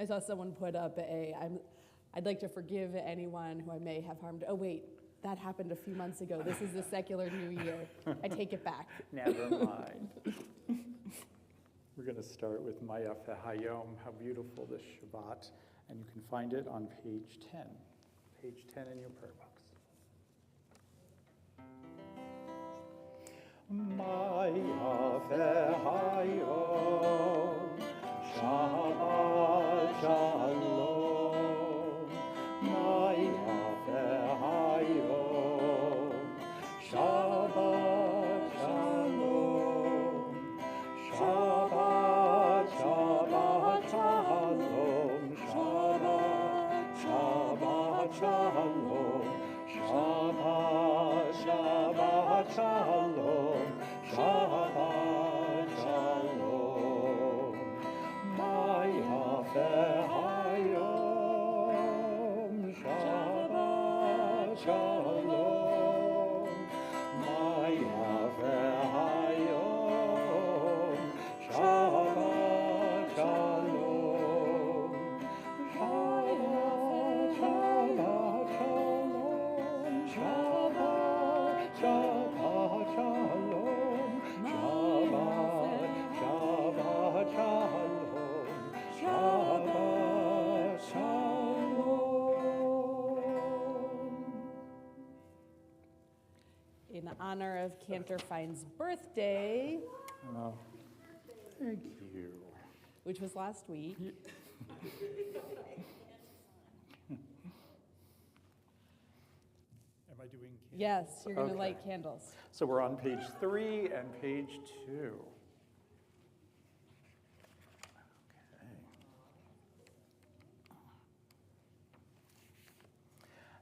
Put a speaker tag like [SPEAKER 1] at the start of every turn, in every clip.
[SPEAKER 1] I saw someone put up I'd like to forgive anyone who I may have harmed. Oh, wait, that happened a few months ago. This is the secular New Year. I take it back.
[SPEAKER 2] Never mind. We're going to start with Maya Hayom, how beautiful this Shabbat, and you can find it on page 10. Page 10 in your prayer box. Maya Hayom, Shabbat Shalom. Maya Hayom, Shabbat Shalom. Shabbat, Shabbat Shalom. Shabbat, Shabbat Shalom. Shabbat, Shabbat Shalom. Shabbat Shalom. Maya Hayom, Shabbat Shalom. Maya Hayom, Shabbat Shalom. Shabbat, Shabbat Shalom. Shabbat, Shabbat Shalom. Shabbat, Shabbat Shalom. Shabbat Shalom.
[SPEAKER 1] In honor of Cantor Fine's birthday,
[SPEAKER 2] Oh, thank you.
[SPEAKER 1] which was last week,
[SPEAKER 2] Am I doing candles?
[SPEAKER 1] yes, you're going to
[SPEAKER 2] Okay.
[SPEAKER 1] light candles.
[SPEAKER 2] So we're on page 3 and page 2. Okay.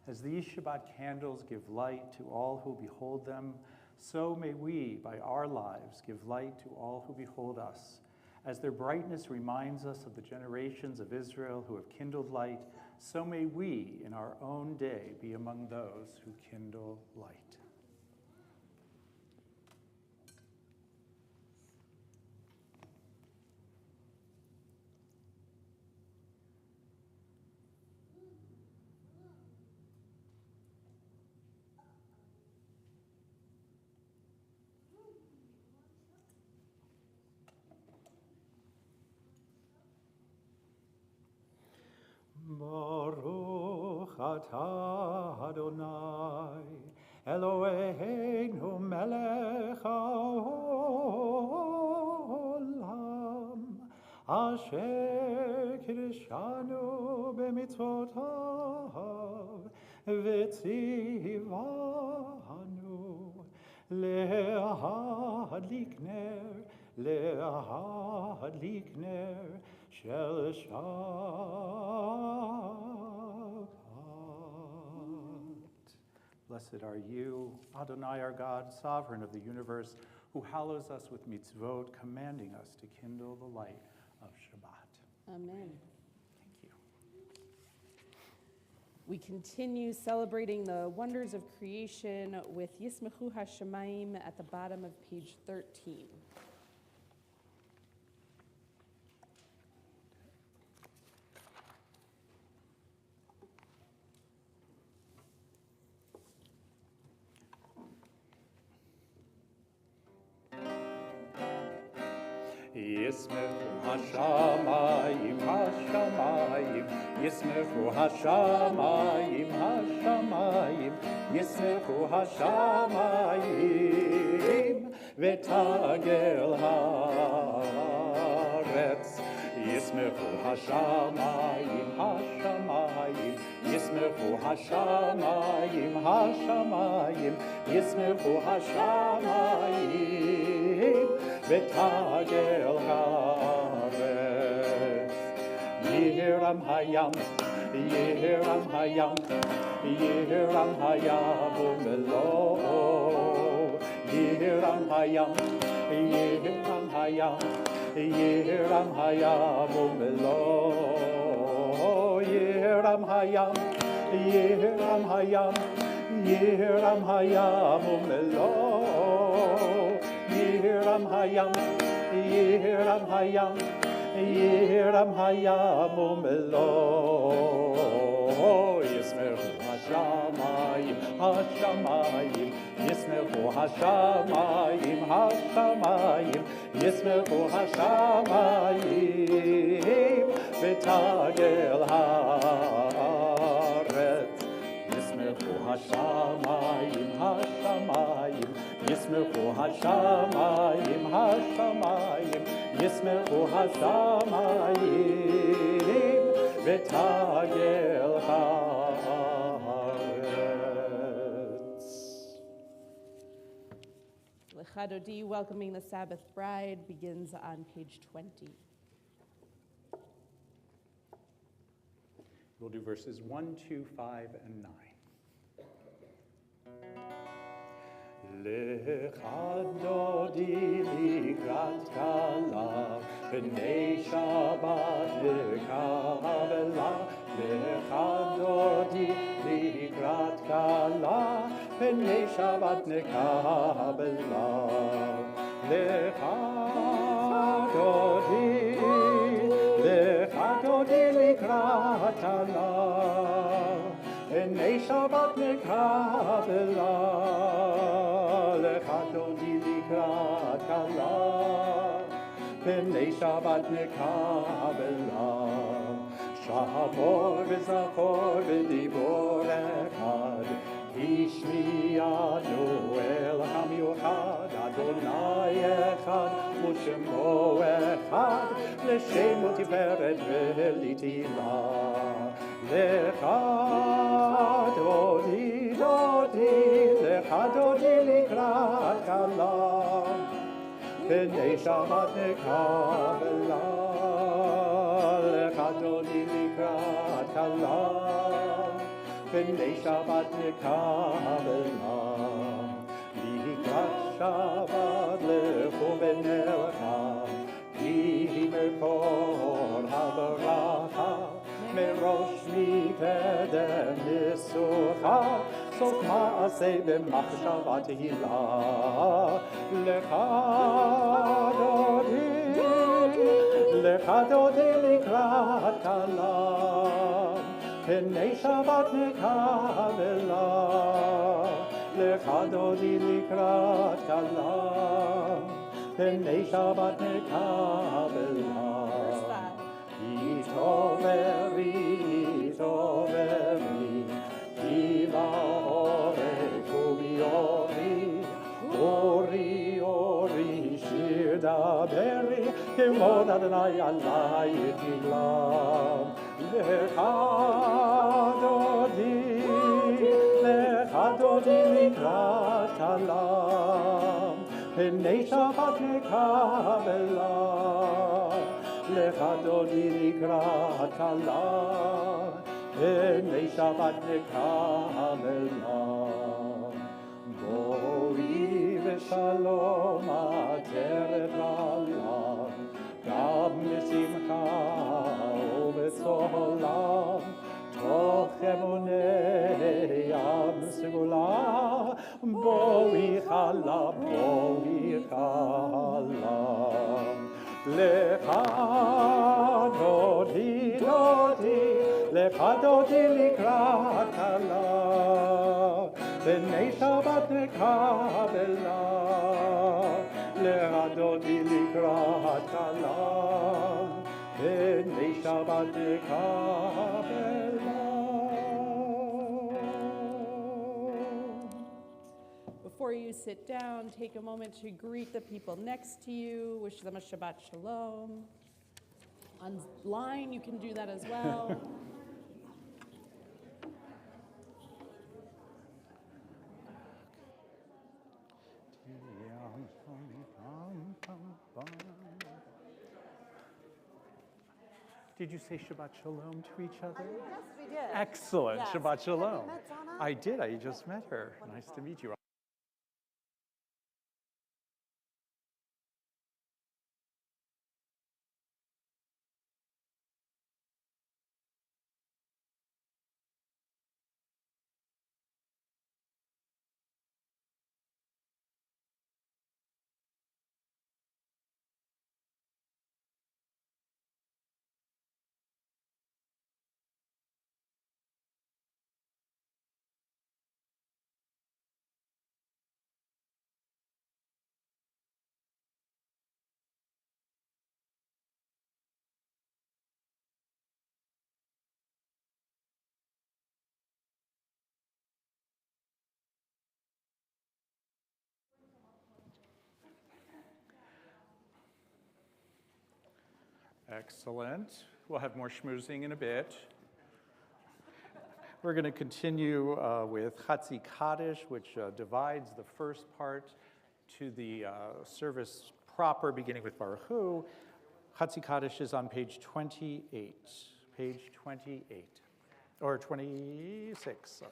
[SPEAKER 2] As these Shabbat candles give light to all who behold them, so may we, by our lives, give light to all who behold us. As their brightness reminds us of the generations of Israel who have kindled light, so may we, in our own day, be among those who kindle light. Baruch atah Adonai, Eloheinu melech haolam, asher kiddushanu b'mitzvotav, v'tzivanu le'hadlik ner shel Shabbat. Blessed are you, Adonai our God, sovereign of the universe, who hallows us with mitzvot, commanding us to kindle the light of Shabbat.
[SPEAKER 1] Amen.
[SPEAKER 2] Thank you.
[SPEAKER 1] We continue celebrating the wonders of creation with Yismechu HaShamayim at the bottom of page 13.
[SPEAKER 2] Yismechu hashamayim, hashamayim, Yismechu hashamayim, hashamayim, Yismechu hashamayim, v'tagel haaretz. Yismechu hashamayim, hashamayim, Yismechu hashamayim, hashamayim, Yismechu hashamayim, v'tagel haaretz. Yehiram hayam, Yehiram hayam, Yehiram hayam umelo. Yehiram hayam, Yehiram hayam, Yehiram hayam umelo. Yehiram hayam, Yehiram hayam, Yehiram hayam umelo. Yehiram hayam, Yehiram hayam, Yiram hayam umelo, Yismechu hashamayim, hashamayim, Yismechu hashamayim, hashamayim, Yismechu hashamayim, v'tagel haaretz. Yismechu hashamayim, hashamayim, Yismechu hashamayim, hashamayim, Yismechu hashamayim, v'tagel haaretz.
[SPEAKER 1] L'chadodi, welcoming the Sabbath bride, begins on page 20.
[SPEAKER 2] We'll do verses 1, 2, 5, and 9. Lechadodi likrat kala, b'nei Shabbat lekabela. Lechadodi likrat kala, b'nei Shabbat lekabela. Lechadodi likrat kala, b'nei Shabbat lekabela. Lechadodi likrat kala, b'nei Shabbat lekabela. Shavor v'zachor v'dibor echad, Ishmiyanu el hamiuchad, Adonai echad, u'shemo echad, l'shem u'tiferet v'litila. Lechadodi dodi, lechadodi likrat kala, b'nei Shabbat lekabela. Lechadodi likrat kala, b'nei Shabbat lekabela. Likrat Shabbat lechu b'nercha, ki mekor habaracha, merosh mikdem nisucha, sof ma'aseh b'machshava tehila. Lechadodi likrat kala, b'nei Shabbat lekabela. Lechadodi likrat kala, b'nei Shabbat lekabela.
[SPEAKER 1] Verse 5.
[SPEAKER 2] Itoveri, itoveri, kiva orech ubiori, ori, ori, shir daberi, kevod Adonai alai tiglam. Lechadodi likrat kala, b'nei Shabbat lekabela. Lechadodi likrat kala, b'nei Shabbat lekabela. Boi v'shalom ateret la'alam, gam v'simcha u'b'tzolam, toch emunei am segula. Boi chala, boi chala. Lechadodi dodi, lechadodi likrat kala, b'nei Shabbat lekabela. Lechadodi likrat kala, b'nei Shabbat lekabela.
[SPEAKER 1] Before you sit down, take a moment to greet the people next to you, wish them a Shabbat Shalom. Online, you can do that as well.
[SPEAKER 2] Did you say Shabbat Shalom to each other?
[SPEAKER 3] Yes, we did.
[SPEAKER 2] Excellent.
[SPEAKER 3] Yes.
[SPEAKER 2] Shabbat
[SPEAKER 3] Have you
[SPEAKER 2] Shalom.
[SPEAKER 3] met Donna?
[SPEAKER 2] I did. I just met her. Nice to meet you. Excellent. We'll have more schmoozing in a bit. We're going to continue with Chatzi Kaddish, which divides the first part to the service proper, beginning with Baruch Hu. Chatzi Kaddish is on page 28. Page 28. Or 26, sorry.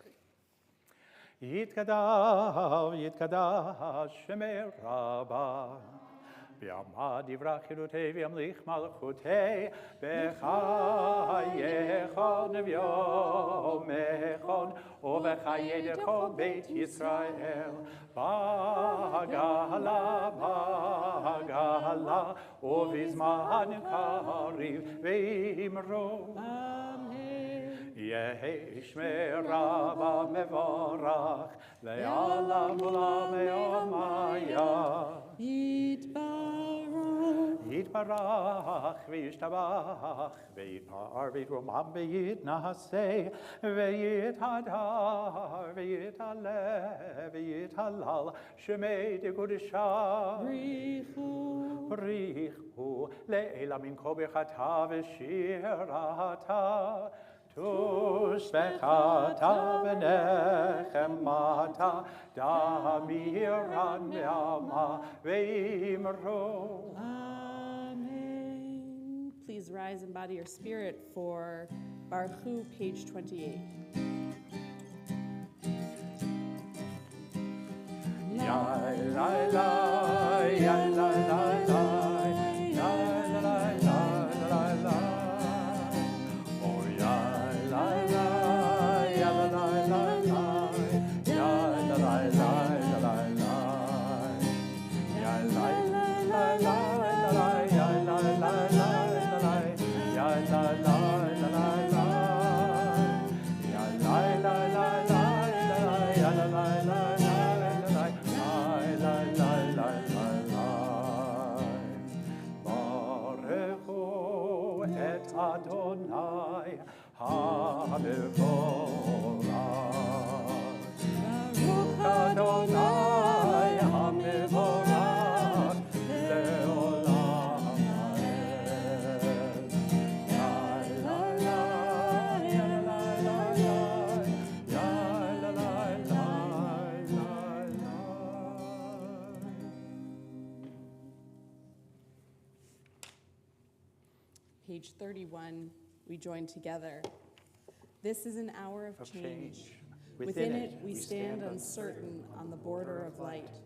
[SPEAKER 2] Yitkadav, Yitkadav, Shemei Rabbah. Bi'amad yivrach chilutei v'yamlich malchutei b'chayechon v'yomechon u'b'chayedecho Beit Yisrael b'gala b'gala u'vizman kariv v'imro Yehi Shmei Rabbah mevorach le'alam u'lam me'omaya Yitbarach v'yishtabach v'yitpar v'yitromam v'yitnaseh v'yithadar v'yithaleh v'yithalal Shemei dekodesha Brichu le'ela min kobechata v'shirata Tushbechata v'nechemata damiran me'ama ve'imro.
[SPEAKER 1] Amen. Please rise and body your spirit for Baruch Hu, page 28.
[SPEAKER 2] Ya la la, ya la la la, ya la la la la la. Oh ya la la, ya la la la la, ya la la la la la. Ya la la la la la, ya la la la la la, ya la la la la la. Ya la la la la la, ya la la la la. Adonai ha-mevorach Baruch Adonai ha-mevorach le'olam ha'ed Ya la la, ya la la la, ya la la la la la.
[SPEAKER 1] Page 31, we join together. This is an hour of change. Within it, we stand uncertain on the border of light.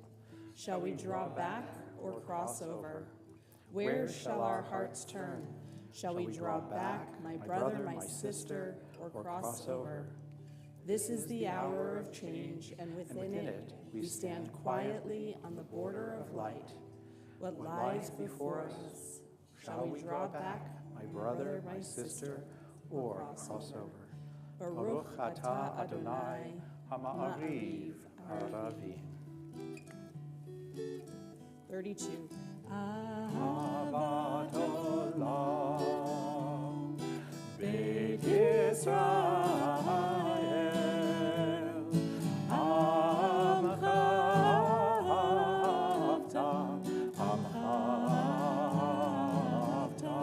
[SPEAKER 1] Shall we draw back or cross over? Where shall our hearts turn? Shall we draw back, my brother, my sister, or cross over? This is the hour of change, and within it, we stand quietly on the border of light. What lies before us? Shall we draw back, my brother, my sister, or cross over? Baruch atah Adonai ha'ma'ariv ha'aravi. 32.
[SPEAKER 2] Ahavat olam Beit Yisrael Amcha avta Amcha avta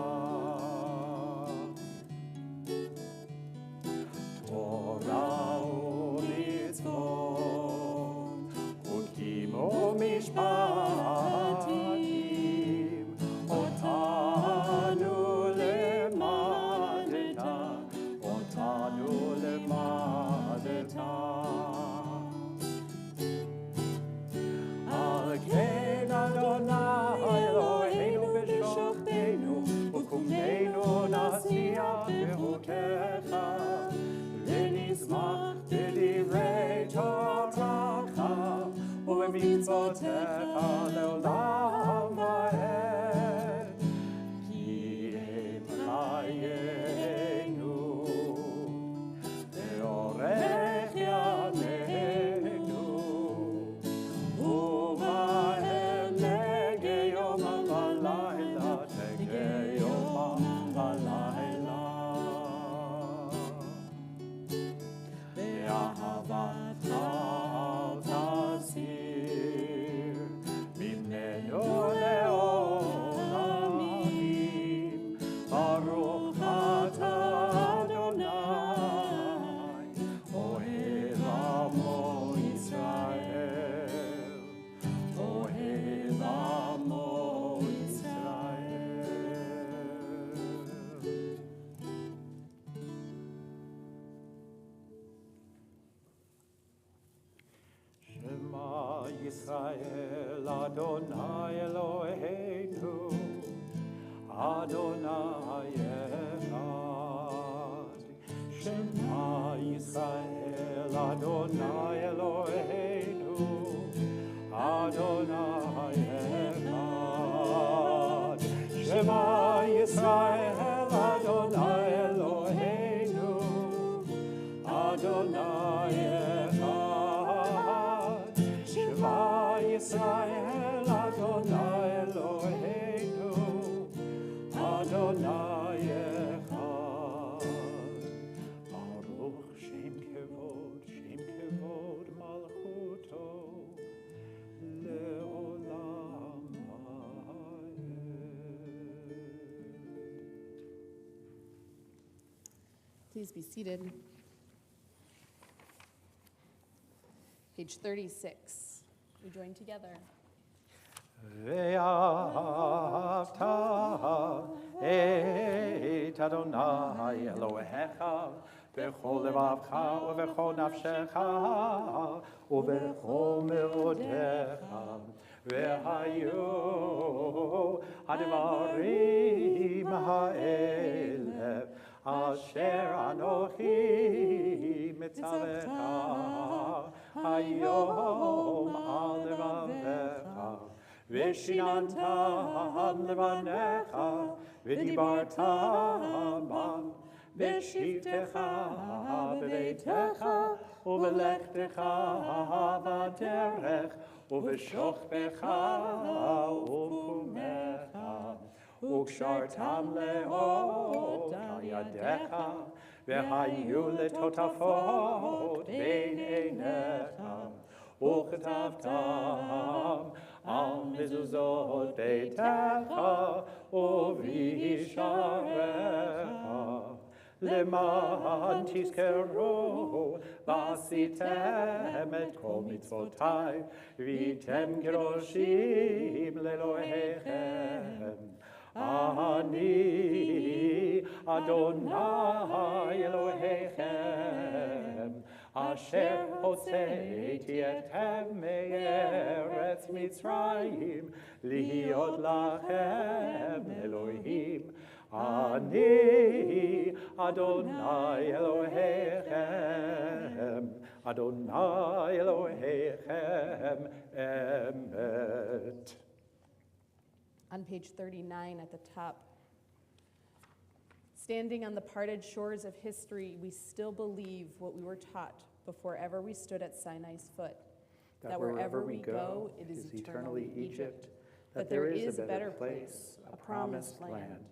[SPEAKER 2] Torah u'mitzvot Ukim u'mishpatim Otanu lemadeta Otanu lemadeta Al ken Adonai Eloheinu v'shochteinu U'kumneinu nasiya berukecha V'nizmach b'divrei Toracha U'b'mitzvotecha le'olam va'ed Ki em chayenu Ve'orech yameinu U'ba'em negei yomam v'layla Negei yomam v'layla Yisrael, Adonai Eloheinu, Adonai Echad. Shema Yisrael, Adonai Eloheinu, Adonai Echad. Shema Yisrael, Adonai Eloheinu, Adonai Echad. Shema Yisrael, Adonai Eloheinu, Adonai Echad. Baruch Shem Kevod Malchuto, Le'olam Ha'ed.
[SPEAKER 1] Please be seated. Page 36. We join together.
[SPEAKER 2] Ve'ahavta et Adonai Elohecha v'chol levavcha u'v'chol nafshecha u'v'chol me'odecha ve'hayu advarim ha'ele asher anochi mitzavecha hayom al levavecha Vishinantam levanecha, vidibartam bam, vishivtecha beveitecha, uvelechtecha vaderech, uveshochbecha upumecha, ukshartam leot yadecha, vehayu letotafot bein einecha, uketavtam al mezuzot beitecha uvisharecha leman tizkeru vasitem et kol mitzvotai vitem kedoshim lelohechem ani Adonai Elohechem Asher hotzeiti etchem me'eretz Mitzrayim lihiot lachem Elohim Ani Adonai Elohechem Adonai Elohechem emet.
[SPEAKER 1] On page 39 at the top. Standing on the parted shores of history, we still believe what we were taught before ever we stood at Sinai's foot, that wherever we go, it is eternally Egypt, that there is a better place, a promised land,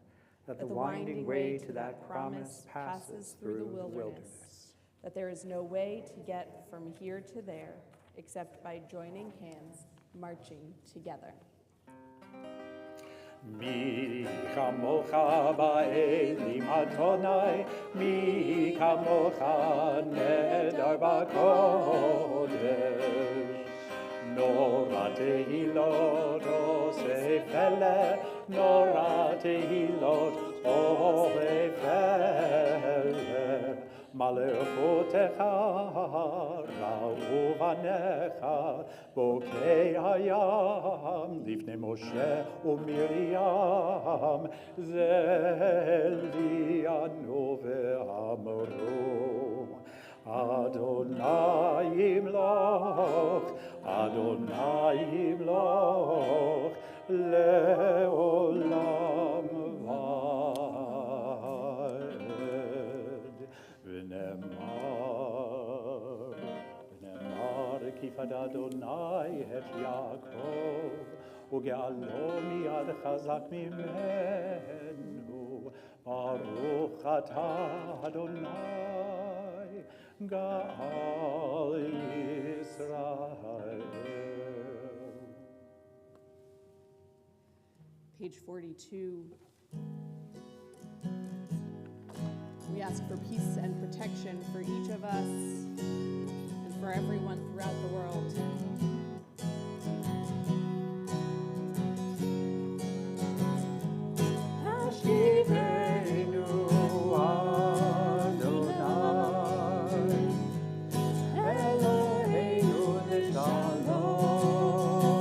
[SPEAKER 1] that the winding way to that promise passes through the wilderness, that there is no way to get from here to there except by joining hands, marching together.
[SPEAKER 2] Mi kamocha ba'elim Adonai, mi kamocha nedar b'kodesh. Nora tehilot osefele, nora tehilot osefele. Malechotecha ra'uvanecha bokei hayam lifnei Moshe u'Miriam zelianu ve'amru Adonai imloch le'olam V'nemar kifad Adonai et Yaakov uge'alo miyad chazak mimenu Baruch atah Adonai Ga'al Yisrael.
[SPEAKER 1] Page 42. We ask for peace and protection for each of us and for everyone throughout the world.
[SPEAKER 2] Hashivenu Adonai Eloheinu l'shalom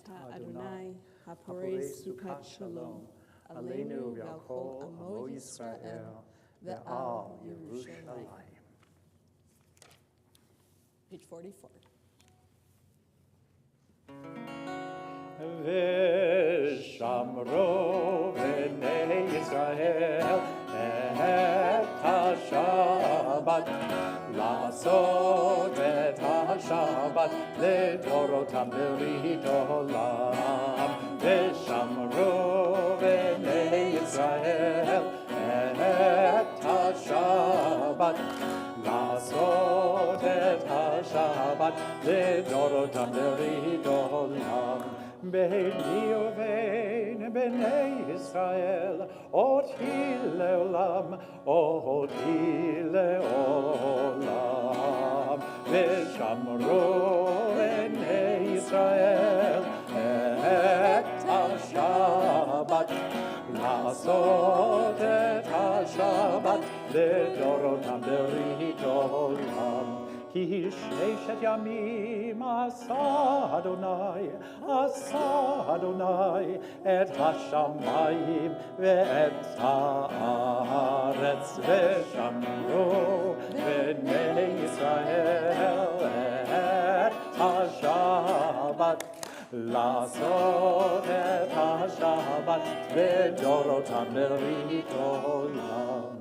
[SPEAKER 1] Ata Adonai, Hapores Sukat Shalom, Aleinu V'Alkol Amo Yisrael, Ve'al Yerushalayim. Page 44.
[SPEAKER 2] V'shamro b'nei Yisrael et ha-Shabbat, לעשות את השבת לדורותם ברית עולם. ושמרו בני ישראל את השבת, לעשות את השבת לדורותם ברית עולם. ביני ובין בני ישראל אותי לעולם, אותי לעולם. ושמרו בני ישראל את השבת, לעשות את השבת לדורותם ברית עולם. כי ששת ימים עשה אדוני את השמיים ואת הארץ. ושמרו בני ישראל את השבת, לעשות את השבת לדורותם ברית עולם.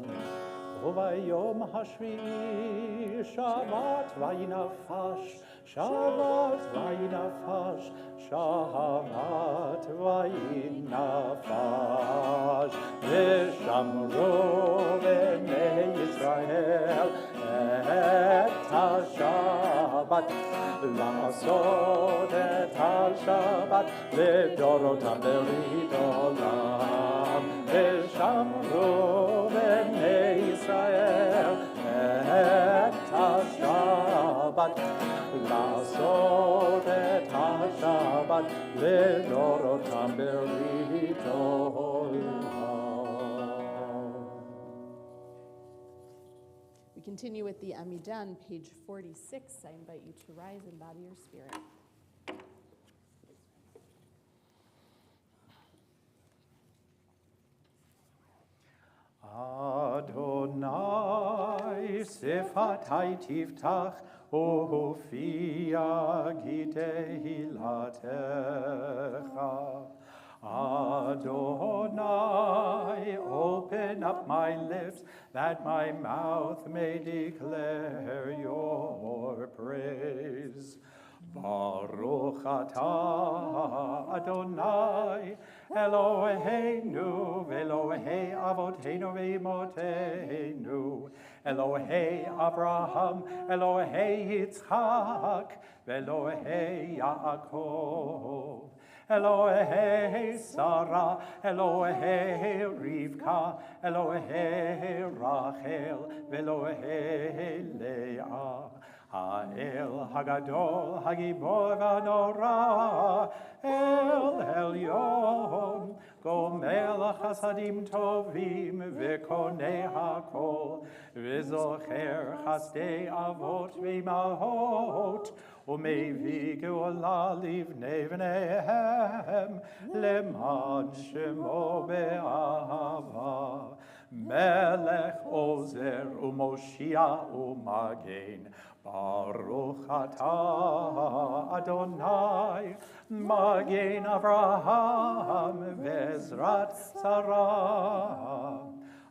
[SPEAKER 2] וביום השביעי שבת וינפש, שבת וינפש, שבת וינפש. ושמרו בני ישראל את השבת, לעשות את השבת לדורותם ברית עולם. ושמרו בני ישראל את השבת, לעשות את השבת לדורותם ברית עולם.
[SPEAKER 1] We continue with the Amidan, page 46. I invite you to rise and bow to your spirit.
[SPEAKER 2] Adonai sifatai tiftach ufia gitehilatecha. Adonai, open up my lips that my mouth may declare your praise. Baruch atah Adonai Eloheinu Elohei Avoteinu ve'imotenu, Elohei Abraham, Elohei Yitzchak, Elohei Yaakov, Elohei Sarah, Elohei Rivka, Elohei Rachel, Elohei Leah. Ha'el Hagadol Hagibor Vanora El Elyon Gomel Chasadim Tovim V'konei Hakol V'zocher Chasdei Avot V'imahot Umevi Geola Livnei V'neihem Leman Shemo Be'ahava Melech Ozer Umoshia Umagen Baruch atah Adonai Magen Avraham Vezrat Sarah.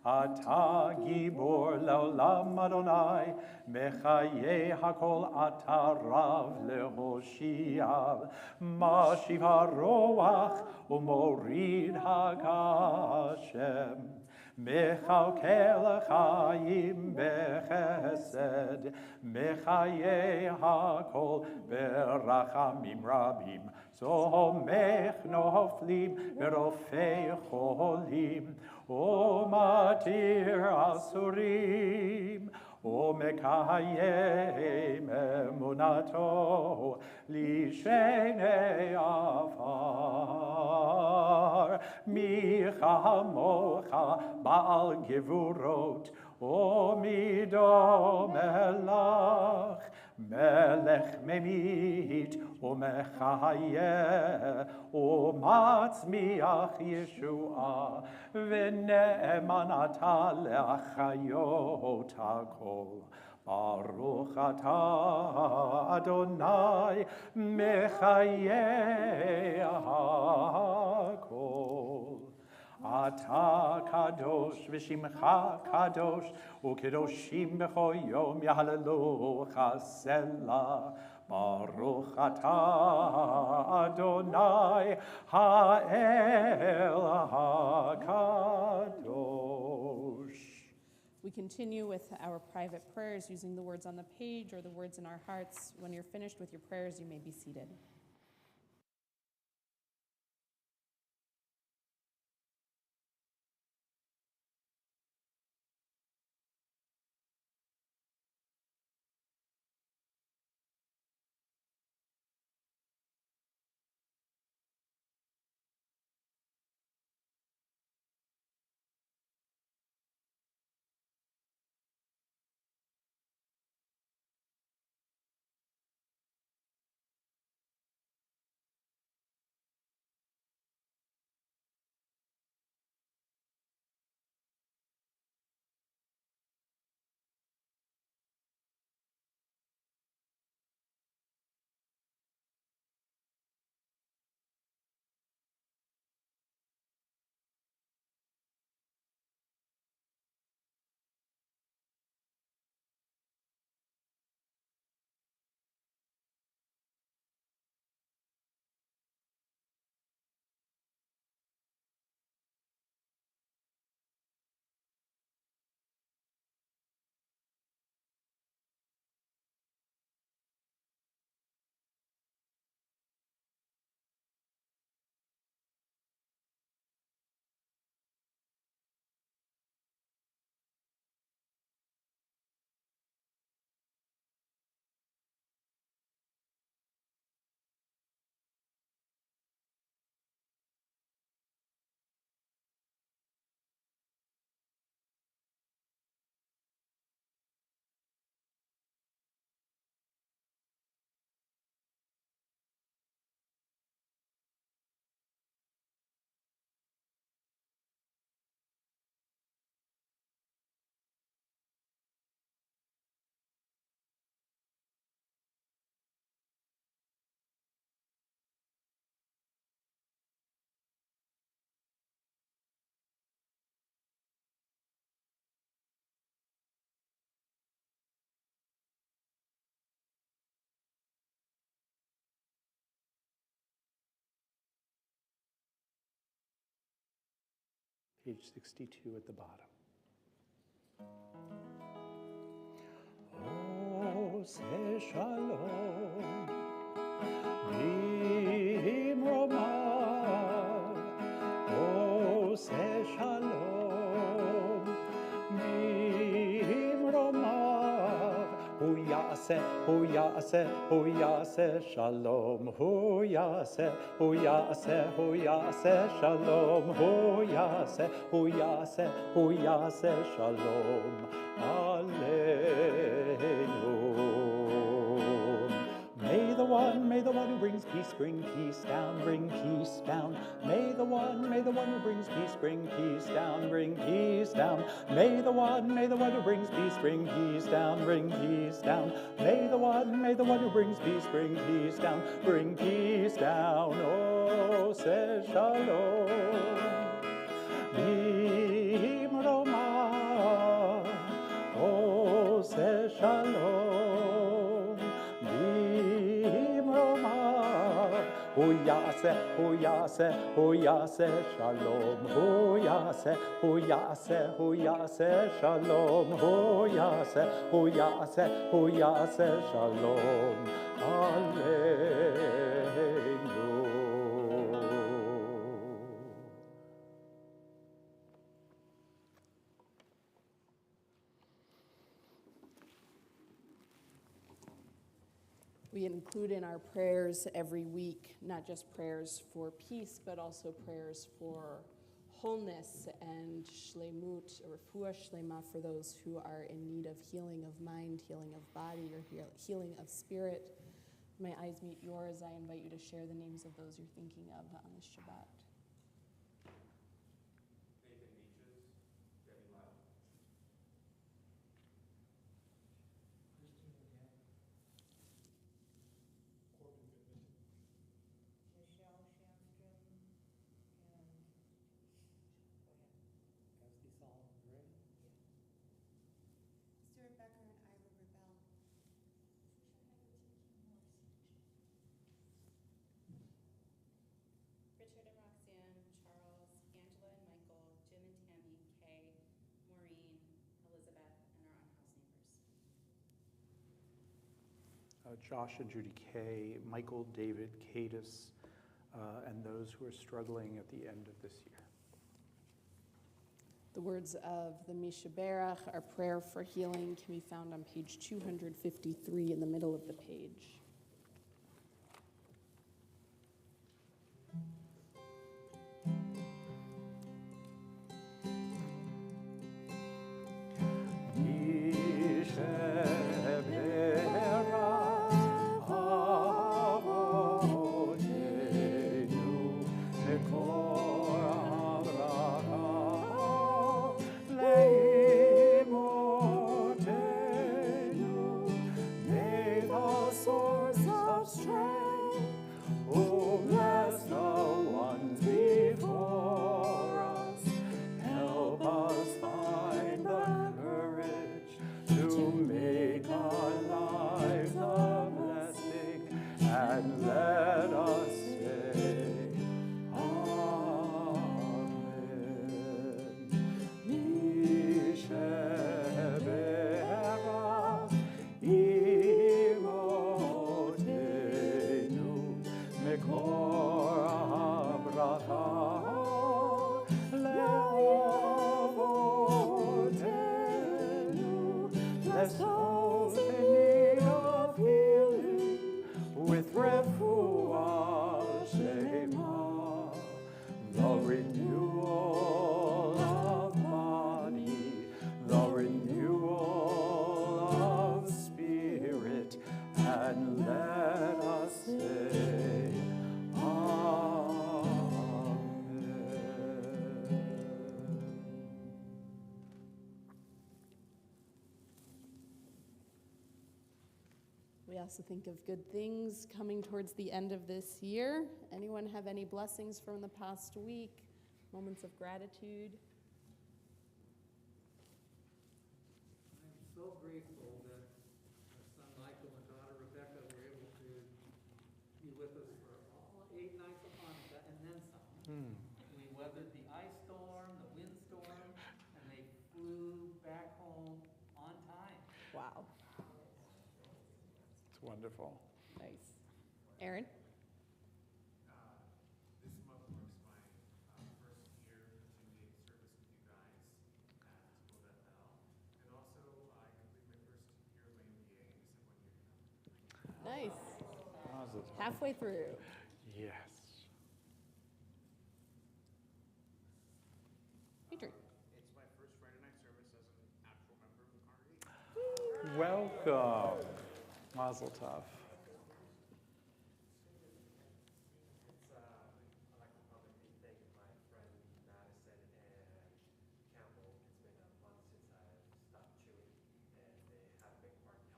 [SPEAKER 2] Ata Gibor Leolam Adonai Mechaye Hakol Ata Rav Lehoshiav Mashiv HaRoach Umorid HaGashem Mechalkel Chaim Bechesed Mechaye Hakol Berachamim Rabim Somech Noflim Berofei Cholim O Matir Asurim O Mekayem Emunato Lishenei Afar Micha Mocha Baal Gevurot O Midom Elach מלך ממית ומחיה ומצמיח ישועה ונאמן אתה להחיות הכל. ברוך אתה אדוני מחיי הכל. אתה קדוש ושמך קדוש וקדושים בכל יום יהללוך סלה. ברוך אתה אדוני האל הקדוש.
[SPEAKER 1] We continue with our private prayers using the words on the page or the words in our hearts. When you're finished with your prayers, you may be seated.
[SPEAKER 2] Page 62 at the bottom. Oh, say shalom, bimromah. Oh, say shalom, bimromah. Hu yaseh, hu yaseh, hu yaseh shalom. Hu yaseh, hu yaseh, hu yaseh shalom. Hu yaseh, hu yaseh, hu yaseh shalom. Aleinu. May the one who brings peace bring peace down, bring peace down. May the one who brings peace bring peace down, bring peace down. May the one who brings peace bring peace down, bring peace down. May the one who brings peace bring peace down, bring peace down. Oh, say shalom. Bimromah. Oh, say shalom. Hu yaseh, hu yaseh, hu yaseh shalom. Hu yaseh, hu yaseh, hu yaseh shalom. Hu yaseh, hu yaseh, hu yaseh shalom. Aleinu.
[SPEAKER 1] We include in our prayers every week, not just prayers for peace, but also prayers for wholeness and shlemut, or refuah shlema, for those who are in need of healing of mind, healing of body, or healing of spirit. My eyes meet yours. I invite you to share the names of those you're thinking of on this Shabbat.
[SPEAKER 3] Richard and Roxanne, Charles, Angela and Michael, Jim and Tammy, Kay, Maureen, Elizabeth, and our on-house neighbors.
[SPEAKER 2] Josh and Judy Kay, Michael, David, Cadis, and those who are struggling at the end of this year.
[SPEAKER 1] The words of the Mishaberach, our prayer for healing, can be found on page 253 in the middle of the page. We also think of good things coming towards the end of this year. Anyone have any blessings from the past week? Moments of gratitude?
[SPEAKER 4] I'm so grateful that our son Michael and daughter Rebecca were able to be with us for all 8 nights of Hanukkah and then some. We weathered the ice storm, the windstorm, and they flew back home on time.
[SPEAKER 1] Wow.
[SPEAKER 2] It's wonderful.
[SPEAKER 1] Nice. Aaron?
[SPEAKER 5] This month marks my first year attending service with you guys at Temple Beth, and also I completed my first year of my MBA. I just have 1 year to go.
[SPEAKER 1] Nice.
[SPEAKER 2] Positive.
[SPEAKER 1] Halfway through.
[SPEAKER 2] Yes.
[SPEAKER 1] Adrian?
[SPEAKER 5] It's my first Friday night service as an actual member of the congregation.
[SPEAKER 2] Welcome. Mazel tov.
[SPEAKER 6] I'd like to publicly thank my friend Madison and Campbell. It's been a month since I've stopped chewing, and they have a big part in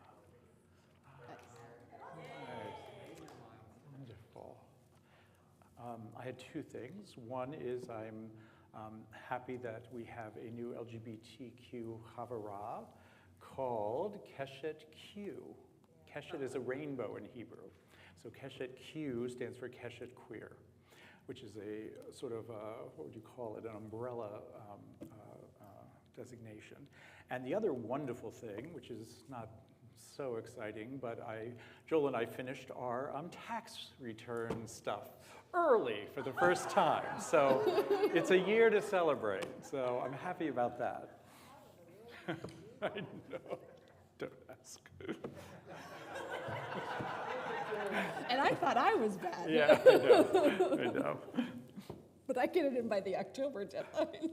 [SPEAKER 6] helping me with that.
[SPEAKER 2] Wonderful. I had 2 things. One is I'm happy that we have a new LGBTQ Havara called Keshet Q. Keshet is a rainbow in Hebrew. So Keshet Q stands for Keshet Queer, which is a sort of, what would you call it, an umbrella designation. And the other wonderful thing, which is not so exciting, but Joel and I finished our tax return stuff early for the first time. So it's a year to celebrate. So I'm happy about that. I know. Don't ask.
[SPEAKER 1] And I thought I was bad.
[SPEAKER 2] Yeah, I know. I know.
[SPEAKER 1] but I get it in by the October deadline.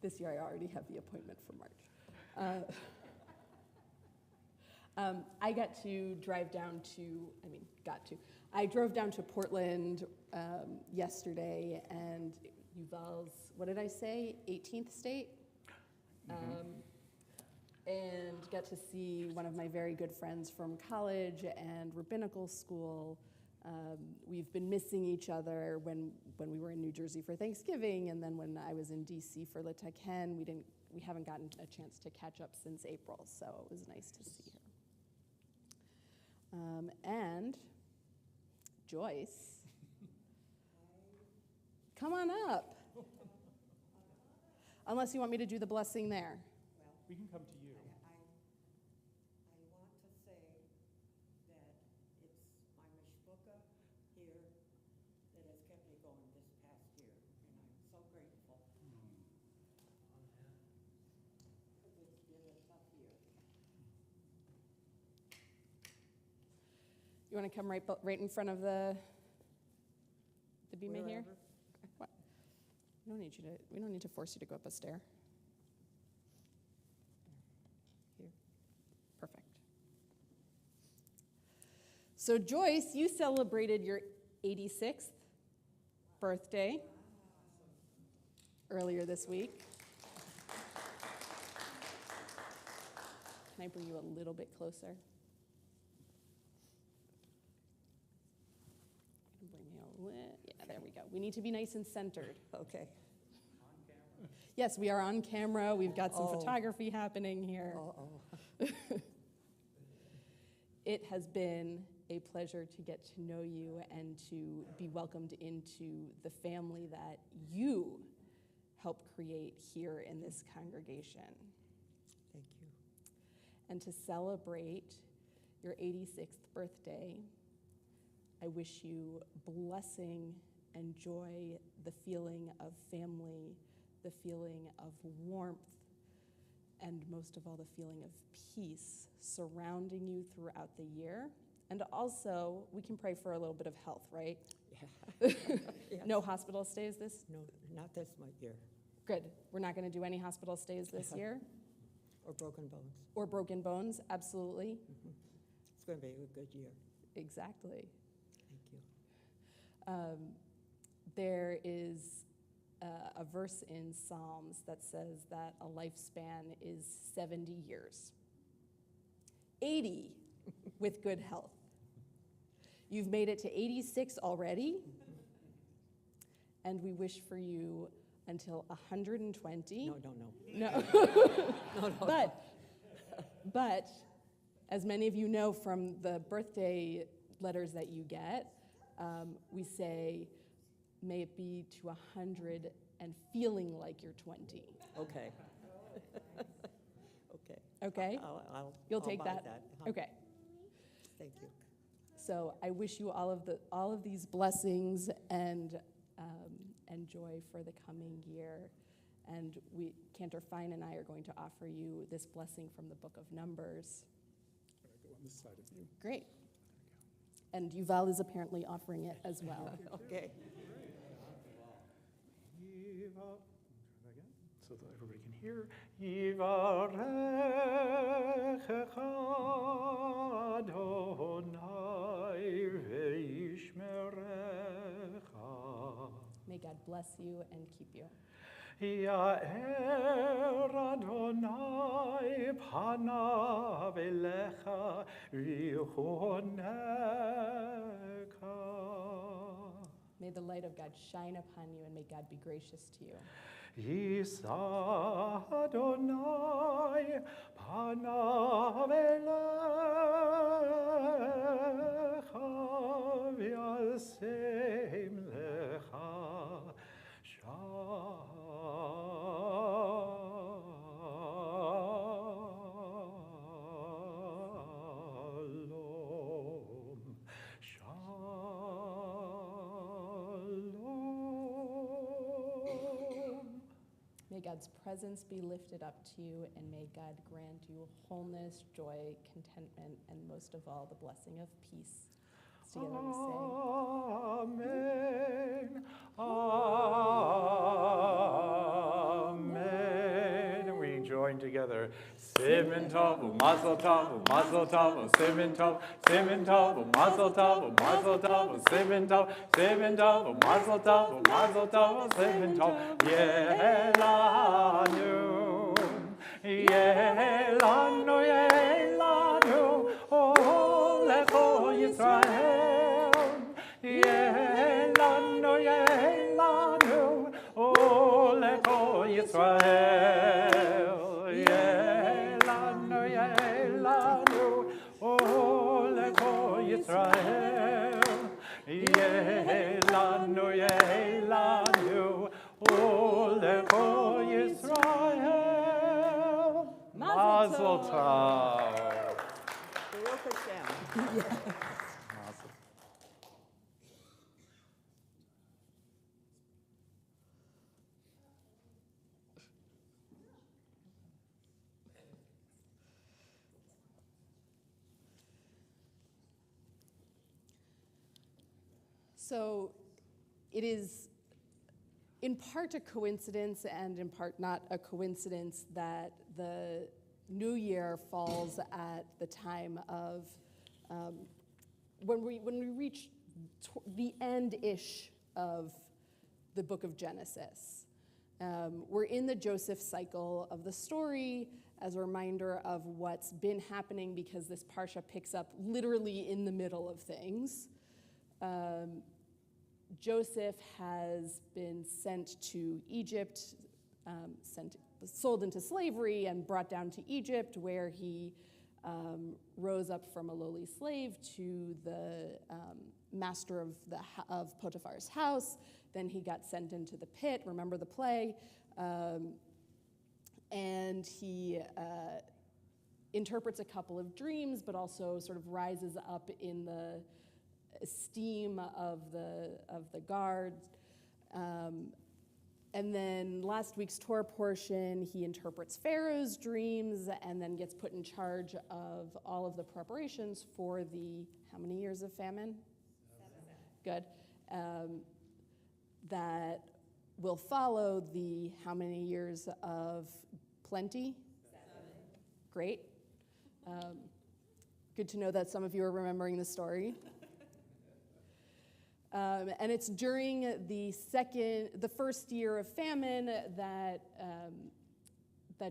[SPEAKER 1] This year I already have the appointment for March. I got to drive down to, I drove down to Portland yesterday, and Yuval's, what did I say, 18th state? And got to see one of my very good friends from college and rabbinical school. We've been missing each other when we were in New Jersey for Thanksgiving, and then when I was in DC for L'Teken, we haven't gotten a chance to catch up since April, so it was nice to see her. And Joyce, come on up. Unless you want me to do the blessing there.
[SPEAKER 2] We can come to you.
[SPEAKER 7] I want to say that it's my mishpucha here that has kept me going this past year, and I'm so grateful. Because it's been a tough year.
[SPEAKER 1] You want to come right in front of the bima here? What? We don't need to force you to go up a stair. Here. Perfect. So Joyce, you celebrated your 86th birthday earlier this week. Can I bring you a little bit closer? Yeah, there we go. We need to be nice and centered.
[SPEAKER 7] Okay.
[SPEAKER 1] Yes, we are on camera. We've got some photography happening here. It has been a pleasure to get to know you and to be welcomed into the family that you help create here in this congregation.
[SPEAKER 7] Thank you.
[SPEAKER 1] And to celebrate your 86th birthday, I wish you blessing and joy, the feeling of family, the feeling of warmth, and most of all, the feeling of peace surrounding you throughout the year. And also, we can pray for a little bit of health, right?
[SPEAKER 7] Yeah. Yes.
[SPEAKER 1] No hospital stays this?
[SPEAKER 7] No, not this year.
[SPEAKER 1] Good. We're not going to do any hospital stays this year?
[SPEAKER 7] Or broken bones.
[SPEAKER 1] Or broken bones? Absolutely.
[SPEAKER 7] Mm-hmm. It's going to be a good year.
[SPEAKER 1] Exactly.
[SPEAKER 7] Thank you.
[SPEAKER 1] There is a verse in Psalms that says that a lifespan is 70 years. 80 with good health. You've made it to 86 already, and we wish for you until 120.
[SPEAKER 7] No.
[SPEAKER 1] But as many of you know from the birthday letters that you get, we say, may it be to 100 and feeling like you're 20.
[SPEAKER 7] Okay. Okay.
[SPEAKER 1] Okay? You'll take
[SPEAKER 7] buy
[SPEAKER 1] that?
[SPEAKER 7] Huh?
[SPEAKER 1] Okay.
[SPEAKER 7] Thank you.
[SPEAKER 1] So I wish you all of these blessings and joy for the coming year. And Cantor Fine and I are going to offer you this blessing from the book of Numbers.
[SPEAKER 2] Go on this side of you.
[SPEAKER 1] Great. And Yuval is apparently offering it as well.
[SPEAKER 7] Okay.
[SPEAKER 2] Try that again, so that everybody can hear. Yivarechecha Adonai ve'yishmerecha.
[SPEAKER 1] May God bless you and keep you.
[SPEAKER 2] Ya'er Adonai panav elecha v'ychoneka.
[SPEAKER 1] May the light of God shine upon you, and may God be gracious to you.
[SPEAKER 2] Yisa Adonai panav elecha v'yasem lecha shalom.
[SPEAKER 1] May God's presence be lifted up to you, and may God grant you wholeness, joy, contentment, and most of all, the blessing of peace Together we sing.
[SPEAKER 2] Amen. Amen. We join together. Simin tov, mazel tov, mazel tov, simin tov, mazel tov, mazel tov, simin tov, mazel tov, simin tov. Yelanu, yelanu, yelanu, oh lecho Yisrael. Yelanu, yelanu, oh lecho Yisrael. Yelanu, yelanu, oh lecho Yisrael. Yelanu, yelanu, oh lecho Yisrael. Mazel tov.
[SPEAKER 7] Baruch Hashem.
[SPEAKER 2] Mazel.
[SPEAKER 1] So it is in part a coincidence and in part not a coincidence that the New Year falls at the time of when we reach the end-ish of the book of Genesis. We're in the Joseph cycle of the story as a reminder of what's been happening, because this parsha picks up literally in the middle of things. Joseph has been sent to Egypt, sold into slavery and brought down to Egypt, where he rose up from a lowly slave to the master of Potiphar's house. Then he got sent into the pit. Remember the play? And he interprets a couple of dreams, but also sort of rises up in the esteem of the guards. And then last week's Torah portion, he interprets Pharaoh's dreams and then gets put in charge of all of the preparations for the, how many years of famine? 7. Good. That will follow the how many years of plenty? 7. Great. Good to know that some of you are remembering the story. And it's during the first year of famine that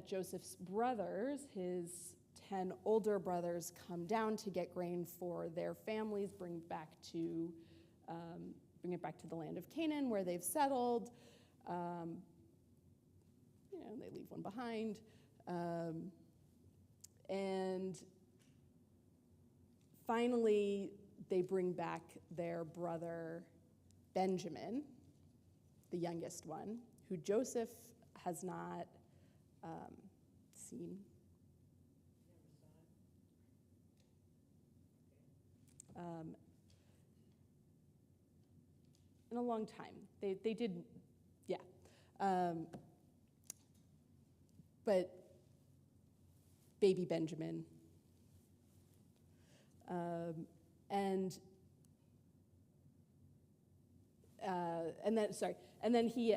[SPEAKER 1] Joseph's brothers, his 10 older brothers, come down to get grain for their families, bring it back to the land of Canaan, where they've settled. They leave one behind, and finally, they bring back their brother Benjamin, the youngest one, who Joseph has not seen. In a long time. They did, yeah. But baby Benjamin. And then he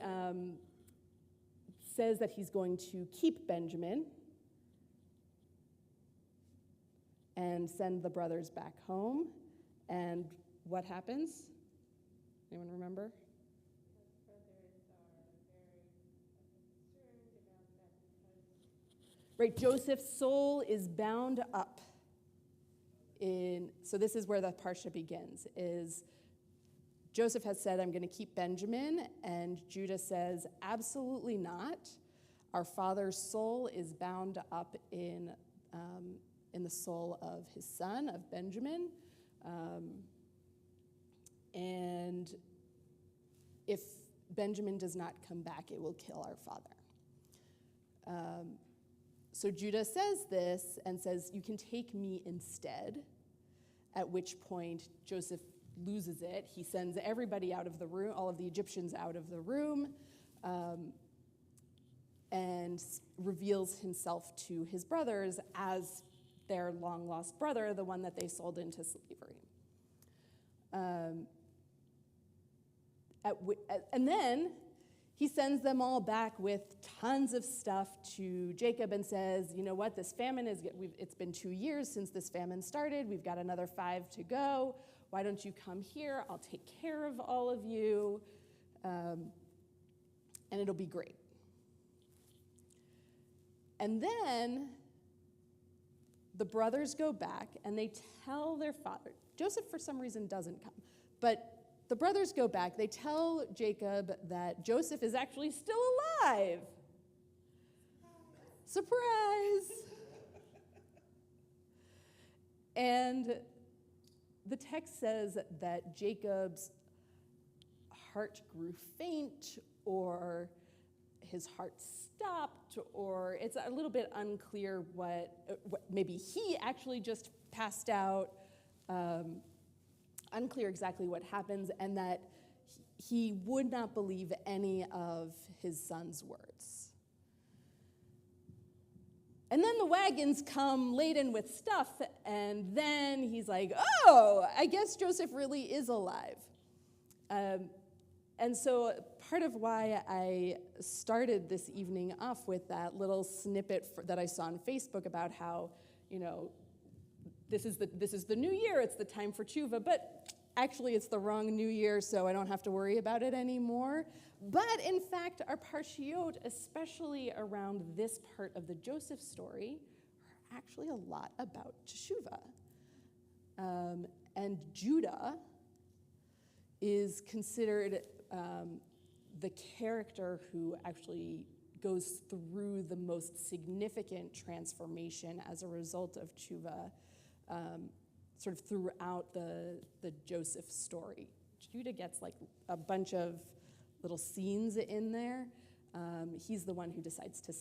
[SPEAKER 1] says that he's going to keep Benjamin and send the brothers back home. And what happens? Anyone remember? Right, Joseph's soul is bound up so this is where the parsha begins, is Joseph has said, I'm going to keep Benjamin, and Judah says, absolutely not. Our father's soul is bound up in the soul of his son, of Benjamin. And if Benjamin does not come back, it will kill our father. So Judah says this and says, you can take me instead, at which point Joseph loses it. He sends everybody out of the room, all of the Egyptians out of the room, and reveals himself to his brothers as their long-lost brother, the one that they sold into slavery. And then he sends them all back with tons of stuff to Jacob and says, you know what, this famine it's been 2 years since this famine started. We've got another 5 to go. Why don't you come here? I'll take care of all of you, and it'll be great. And then the brothers go back and they tell their father. Joseph, for some reason, doesn't come. But the brothers go back. They tell Jacob that Joseph is actually still alive. Surprise! And the text says that Jacob's heart grew faint, or his heart stopped, or it's a little bit unclear what maybe he actually just passed out. Unclear exactly what happens, and that he would not believe any of his son's words. And then the wagons come laden with stuff, and then he's like, oh, I guess Joseph really is alive. And so part of why I started this evening off with that little snippet that I saw on Facebook about how, this is the new year, it's the time for tshuva, but actually it's the wrong new year, so I don't have to worry about it anymore. But in fact, our parshiot, especially around this part of the Joseph story, are actually a lot about teshuva. And Judah is considered the character who actually goes through the most significant transformation as a result of tshuva, sort of throughout the Joseph story. Judah gets like a bunch of little scenes in there. He's the one who decides to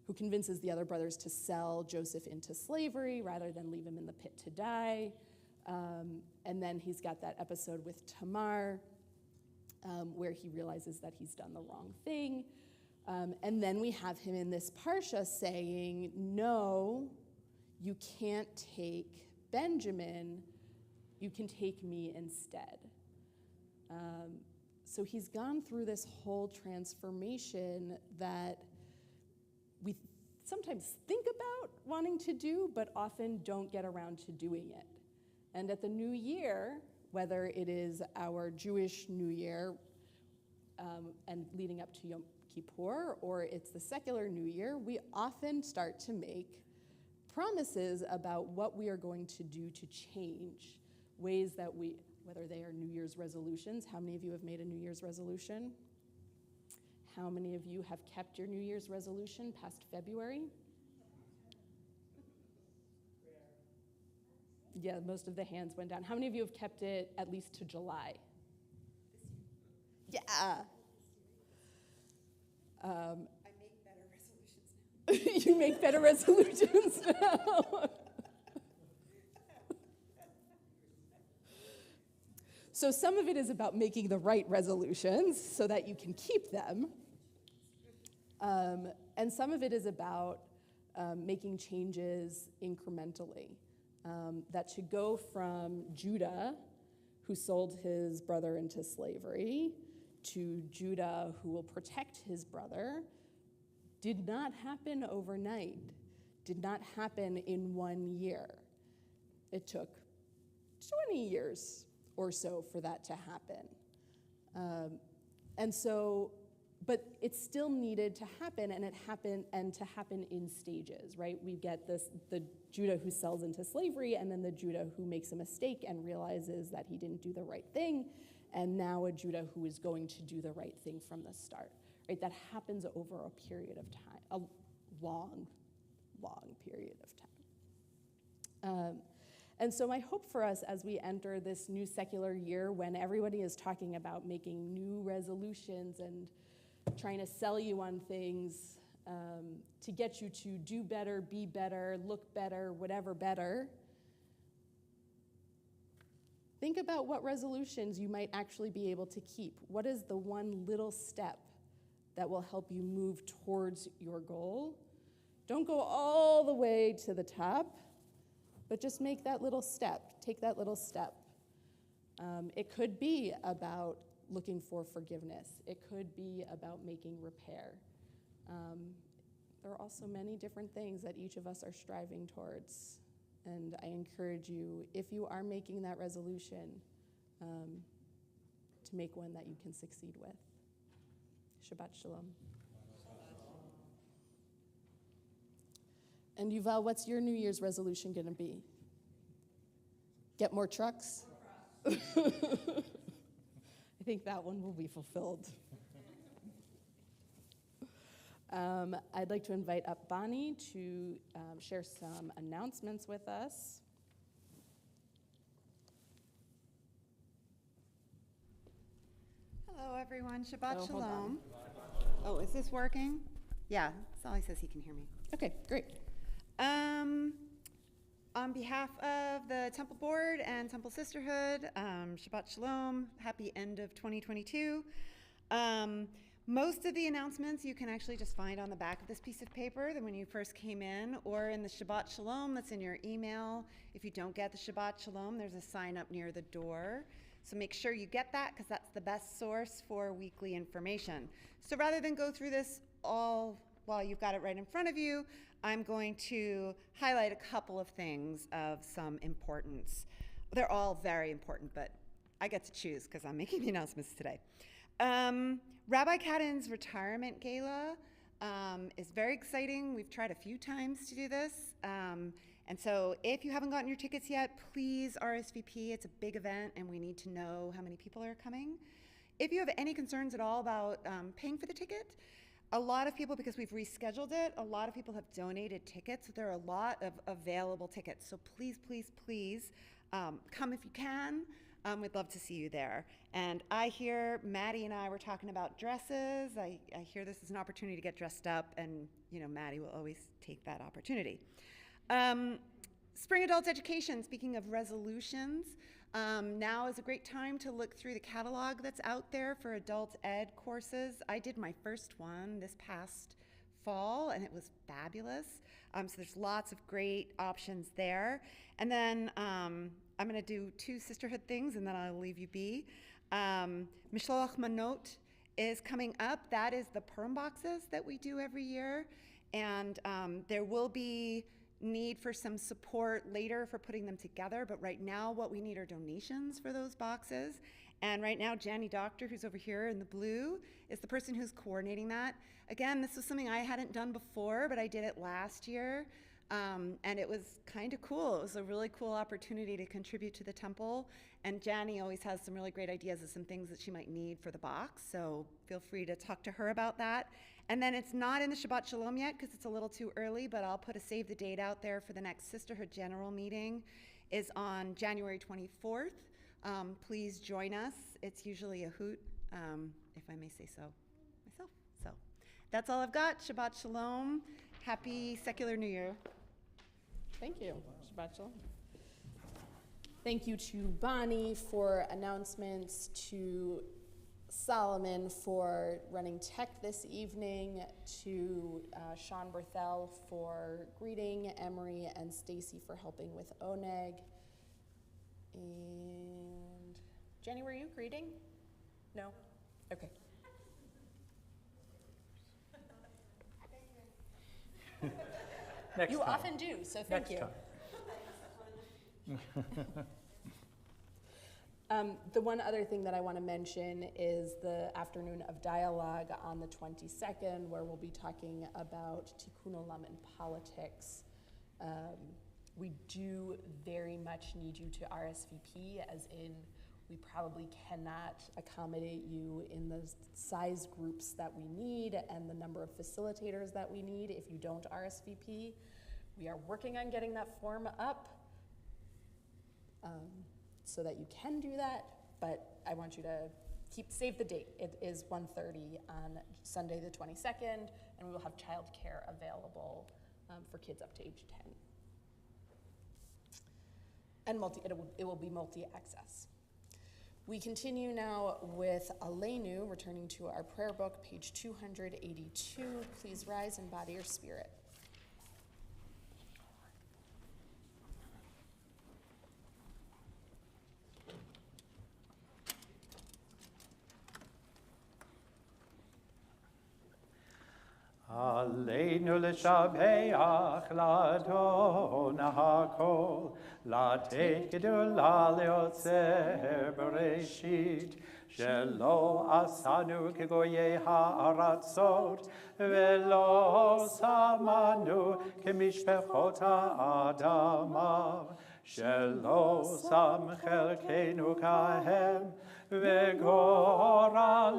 [SPEAKER 1] who convinces the other brothers to sell Joseph into slavery rather than leave him in the pit to die. And then he's got that episode with Tamar, where he realizes that he's done the wrong thing. And then we have him in this parsha saying, no, you can't take Benjamin, you can take me instead. So he's gone through this whole transformation that we sometimes think about wanting to do, but often don't get around to doing it. And at the new year, whether it is our Jewish New Year and leading up to Yom Kippur, or it's the secular New Year, we often start to make promises about what we are going to do to change, ways that whether they are New Year's resolutions. How many of you have made a New Year's resolution? How many of you have kept your New Year's resolution past February? Yeah, most of the hands went down. How many of you have kept it at least to July? Yeah.
[SPEAKER 3] I make better resolutions now.
[SPEAKER 1] You make better resolutions now. So some of it is about making the right resolutions so that you can keep them. And some of it is about making changes incrementally. That to go from Judah, who sold his brother into slavery, to Judah, who will protect his brother, did not happen overnight, did not happen in 1 year. It took 20 years or so for that to happen. But it still needed to happen, and to happen in stages, right? We get the Judah who sells into slavery, and then the Judah who makes a mistake and realizes that he didn't do the right thing, and now a Judah who is going to do the right thing from the start, right? That happens over a period of time, a long, long period of time. And so my hope for us as we enter this new secular year, when everybody is talking about making new resolutions and trying to sell you on things to get you to do better, be better, look better, whatever better, think about what resolutions you might actually be able to keep. What is the one little step that will help you move towards your goal? Don't go all the way to the top, but just make that little step, take that little step. It could be about looking for forgiveness. It could be about making repair. There are also many different things that each of us are striving towards. And I encourage you, if you are making that resolution, to make one that you can succeed with. Shabbat Shalom. And Yuval, what's your New Year's resolution going to be? Get more trucks? I think that one will be fulfilled. I'd like to invite up Bonnie to share some announcements with us.
[SPEAKER 8] Hello, everyone. Shabbat
[SPEAKER 1] Oh, hold
[SPEAKER 8] Shalom.
[SPEAKER 1] on.
[SPEAKER 8] Oh, is this working? Yeah, Sally says he can hear me.
[SPEAKER 1] Okay, great.
[SPEAKER 8] On behalf of the Temple Board and Temple Sisterhood, Shabbat Shalom. Happy end of 2022. Most of the announcements you can actually just find on the back of this piece of paper than when you first came in, or in the Shabbat Shalom that's in your email. If you don't get the Shabbat Shalom, there's a sign up near the door. So make sure you get that, because that's the best source for weekly information. So rather than go through this all while you've got it right in front of you, I'm going to highlight a couple of things of some importance. They're all very important, but I get to choose because I'm making the announcements today. Rabbi Cadden's retirement gala is very exciting. We've tried a few times to do this. And so if you haven't gotten your tickets yet, please RSVP. It's a big event and we need to know how many people are coming. If you have any concerns at all about paying for the ticket, a lot of people, because we've rescheduled it, a lot of people have donated tickets. There are a lot of available tickets. So please, please, please come if you can. We'd love to see you there. And I hear Maddie and I were talking about dresses. I hear this is an opportunity to get dressed up, and Maddie will always take that opportunity. Spring Adult Education, speaking of resolutions, now is a great time to look through the catalog that's out there for adult ed courses. I did my first one this past fall, and it was fabulous. So there's lots of great options there. And then I'm going to do two sisterhood things, and then I'll leave you be. Mishloach Manot is coming up. That is the Purim boxes that we do every year. And there will be need for some support later for putting them together, but right now what we need are donations for those boxes. And right now, Janny Doctor, who's over here in the blue, is the person who's coordinating that. Again, this was something I hadn't done before, but I did it last year. And it was kind of cool. It was a really cool opportunity to contribute to the temple. And Janny always has some really great ideas of some things that she might need for the box. So feel free to talk to her about that. And then it's not in the Shabbat Shalom yet because it's a little too early, but I'll put a save the date out there for the next Sisterhood General meeting is on January 24th. Please join us. It's usually a hoot, if I may say so myself. So that's all I've got. Shabbat Shalom. Happy Secular New Year.
[SPEAKER 1] Thank you. Shabbat Shalom. Thank you to Bonnie for announcements, to Solomon for running tech this evening, to Sean Berthel for greeting, Emery and Stacy for helping with Oneg. And Jenny, were you greeting? No? Okay.
[SPEAKER 2] Next
[SPEAKER 1] You
[SPEAKER 2] time.
[SPEAKER 1] often do, so thank you. The one other thing that I want to mention is the afternoon of dialogue on the 22nd, where we'll be talking about Tikkun Olam and politics. We do very much need you to RSVP, as in we probably cannot accommodate you in the size groups that we need and the number of facilitators that we need if you don't RSVP. We are working on getting that form up so that you can do that, but I want you to save the date. It is 1:30 on Sunday the 22nd, and we will have childcare available for kids up to age 10. And it will be multi-access. We continue now with Aleinu, returning to our prayer book, page 282. Please rise in body or spirit.
[SPEAKER 2] עלינו לשבח לאדון הכל, לתת גדולה ליוצר בראשית, שלא עשנו כגויי הארצות, ולא שמנו כמשפחות האדמה, שלא שם חלקנו כהם, וגורלנו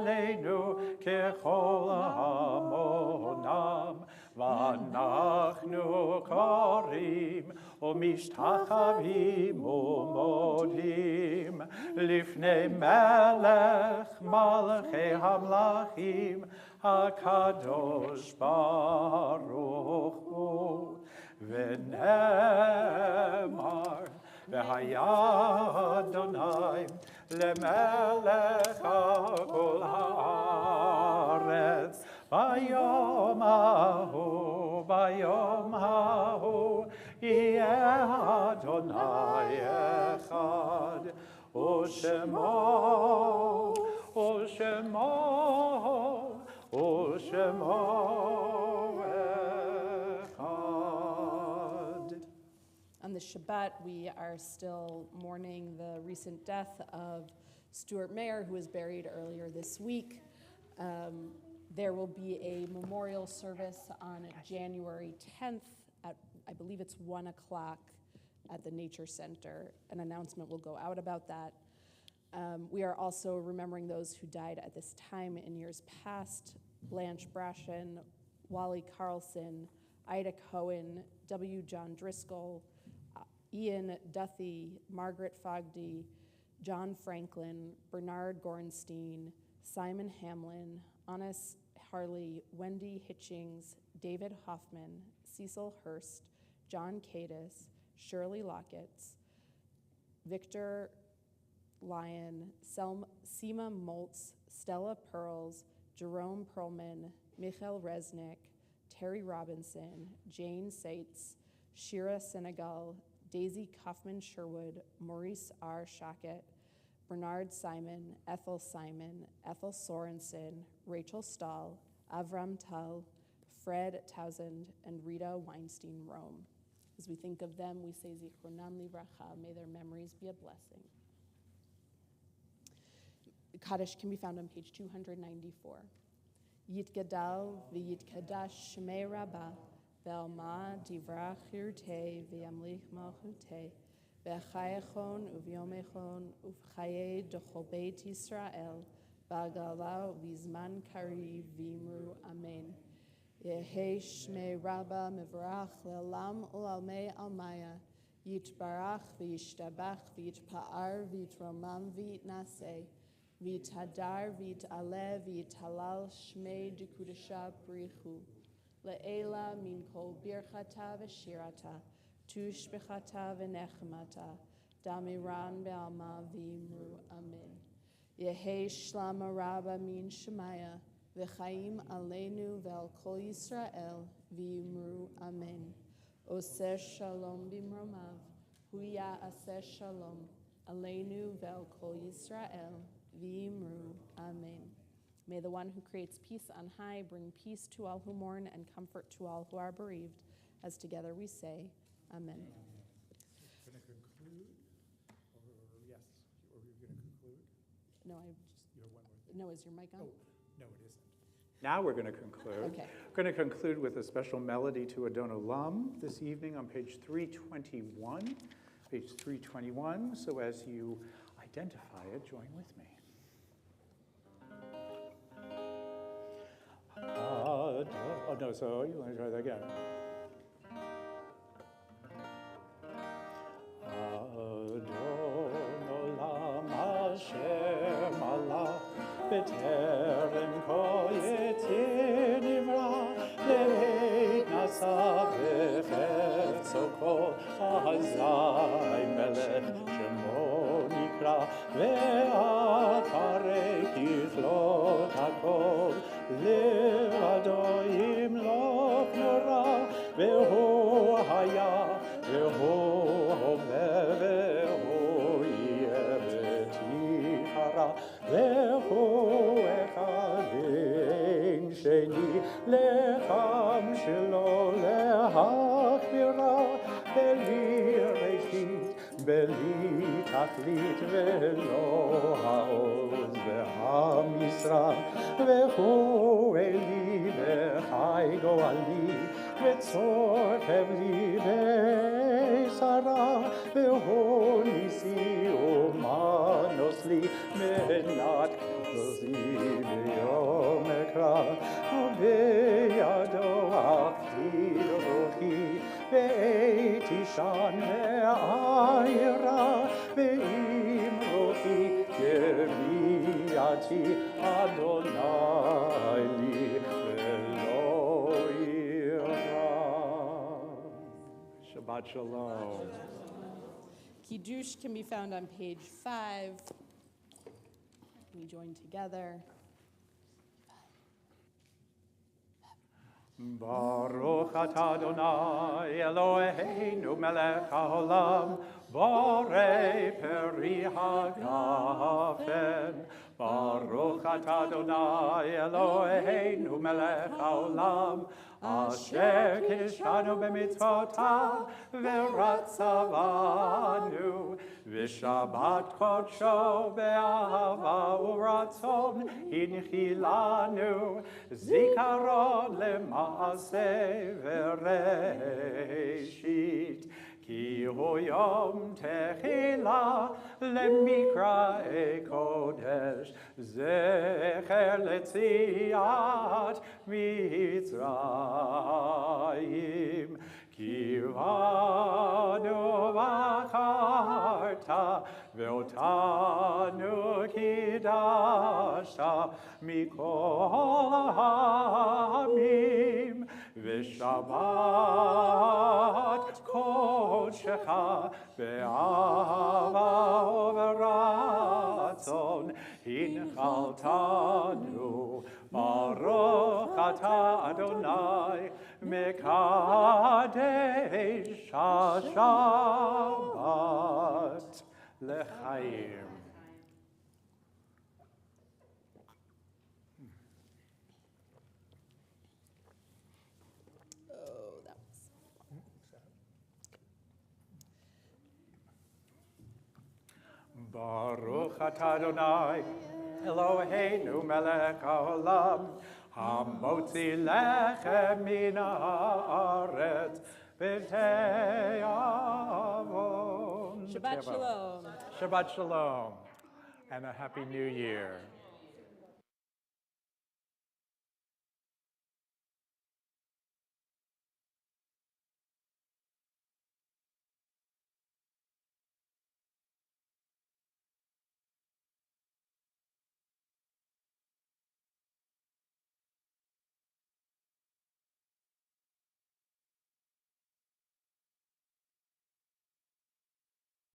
[SPEAKER 2] ככל המונם. ואנחנו קוראים ומשתחווים ומודים לפני מלך מלכי המלכים הקדוש ברוך הוא. ונאמר, והיה אדוני למלך על כל הארץ, ביום ההוא יהיה אדוני אחד, ושמו אחד.
[SPEAKER 1] On the Shabbat, we are still mourning the recent death of Stuart Mayer, who was buried earlier this week. There will be a memorial service on January 10th at, I believe it's 1 o'clock at the Nature Center. An announcement will go out about that. We are also remembering those who died at this time in years past: Blanche Brashen, Wally Carlson, Ida Cohen, W. John Driscoll, Ian Duthie, Margaret Fogdy, John Franklin, Bernard Gorenstein, Simon Hamlin, Annis Harley, Wendy Hitchings, David Hoffman, Cecil Hurst, John Cadis, Shirley Locketts, Victor Lyon, Seema Moltz, Stella Pearls, Jerome Perlman, Michael Resnick, Terry Robinson, Jane Seitz, Shira Senegal, Daisy Kaufman Sherwood, Maurice R. Shackett, Bernard Simon, Ethel Sorensen, Rachel Stahl, Avram Tal, Fred Townsend, and Rita Weinstein Rome. As we think of them, we say Zichronam Livracha, may their memories be a blessing. Kaddish can be found on page 294. Yitgadal v'yitkadash shmei Rabbah, ve'alma divrach yirtei v'yamlich malchutei, ve'chayechon uvyomechon uvchaye d'chol beit Yisrael, v'agala v'zman kari v'imru amen. Yehei shmei Rabbah mivrach le'olam u'almei almaya, yitbarach v'yishtabach v'yitpa'ar v'yitromam v'yitnaseh, V'tadar v'taleh v'talal shmei dekudasha brichu, le'ela min kol birchata v'shirata, tushbechata v'nechmata, damiran be'alma v'imru amen. Yehei shlama rabba min shemaya, v'chaim aleinu ve'al kol Yisrael v'imru amen. Oseh shalom b'mromav, huya aseh shalom, aleinu ve'al kol Yisrael v'imru amen. May the one who creates peace on high bring peace to all who mourn and comfort to all who are bereaved, as together we say, amen.
[SPEAKER 2] Going to conclude? Yes, or you're going to conclude?
[SPEAKER 1] No,
[SPEAKER 2] You have one more thing.
[SPEAKER 1] no, is your mic on?
[SPEAKER 2] Oh, no, it isn't. Now we're going to conclude.
[SPEAKER 1] Okay.
[SPEAKER 2] We're going to conclude with a special melody to Adon Olam this evening on page 321. Page 321, so as you identify it, join with me. Oh no, so you want to try that again. Adon Olam Asher Malach B'terem Kol Yetzir Nivra Le'eit Nasa V'chefzo Kol Hazai Melech Shemo Nikra Ve'akarei Kichlot HaKol Le'ado Yimloch Nora Ve'hu Haya Ve'hu Hove Ve'hu Yeh V'tichara Ve'hu Echad שני לחם שלו להחבירה בלי ראשית, בלי תכלית ולא העוז והמשרה, והוא אלי וחי גואלי וצור חבלי ושרה, והוא ניסי ומנוס לי מנת כוזי ביום אקרא, ובידו אפתיד רוחי ועת תישן ועיירה, ואם רוחי יביאתי אדוני לי ולא יירא. Shabbat Shalom.
[SPEAKER 1] Kiddush can be found on page 5. We join together.
[SPEAKER 2] Baruch atah Adonai Eloheinu melech haolam, borei peri hagafen. Baruch atah Adonai Eloheinu melech haolam, asher kishanu b'mitzvotav v'ratzavanu, v'shabbat kodsho be'ahava u'ratzon hinchilanu, zikaron למעשה וראשית, כי הוא יום תחילה למקראי קודש, זכר ליציאת מצרים. כי באנו בחרת ואותנו קידשת מכל העמים, ושבת קודשך באהבה וברצון הנחלתנו. ברוך אתה אדוני מקדש השבת לחיים.
[SPEAKER 1] Oh, that was.
[SPEAKER 2] Baruch atah Adonai Eloheinu melech haolam, hamotzi lechem min haaretz b'tei avon.
[SPEAKER 1] Shabbat Shalom.
[SPEAKER 2] Shabbat Shalom, and a Happy New Year.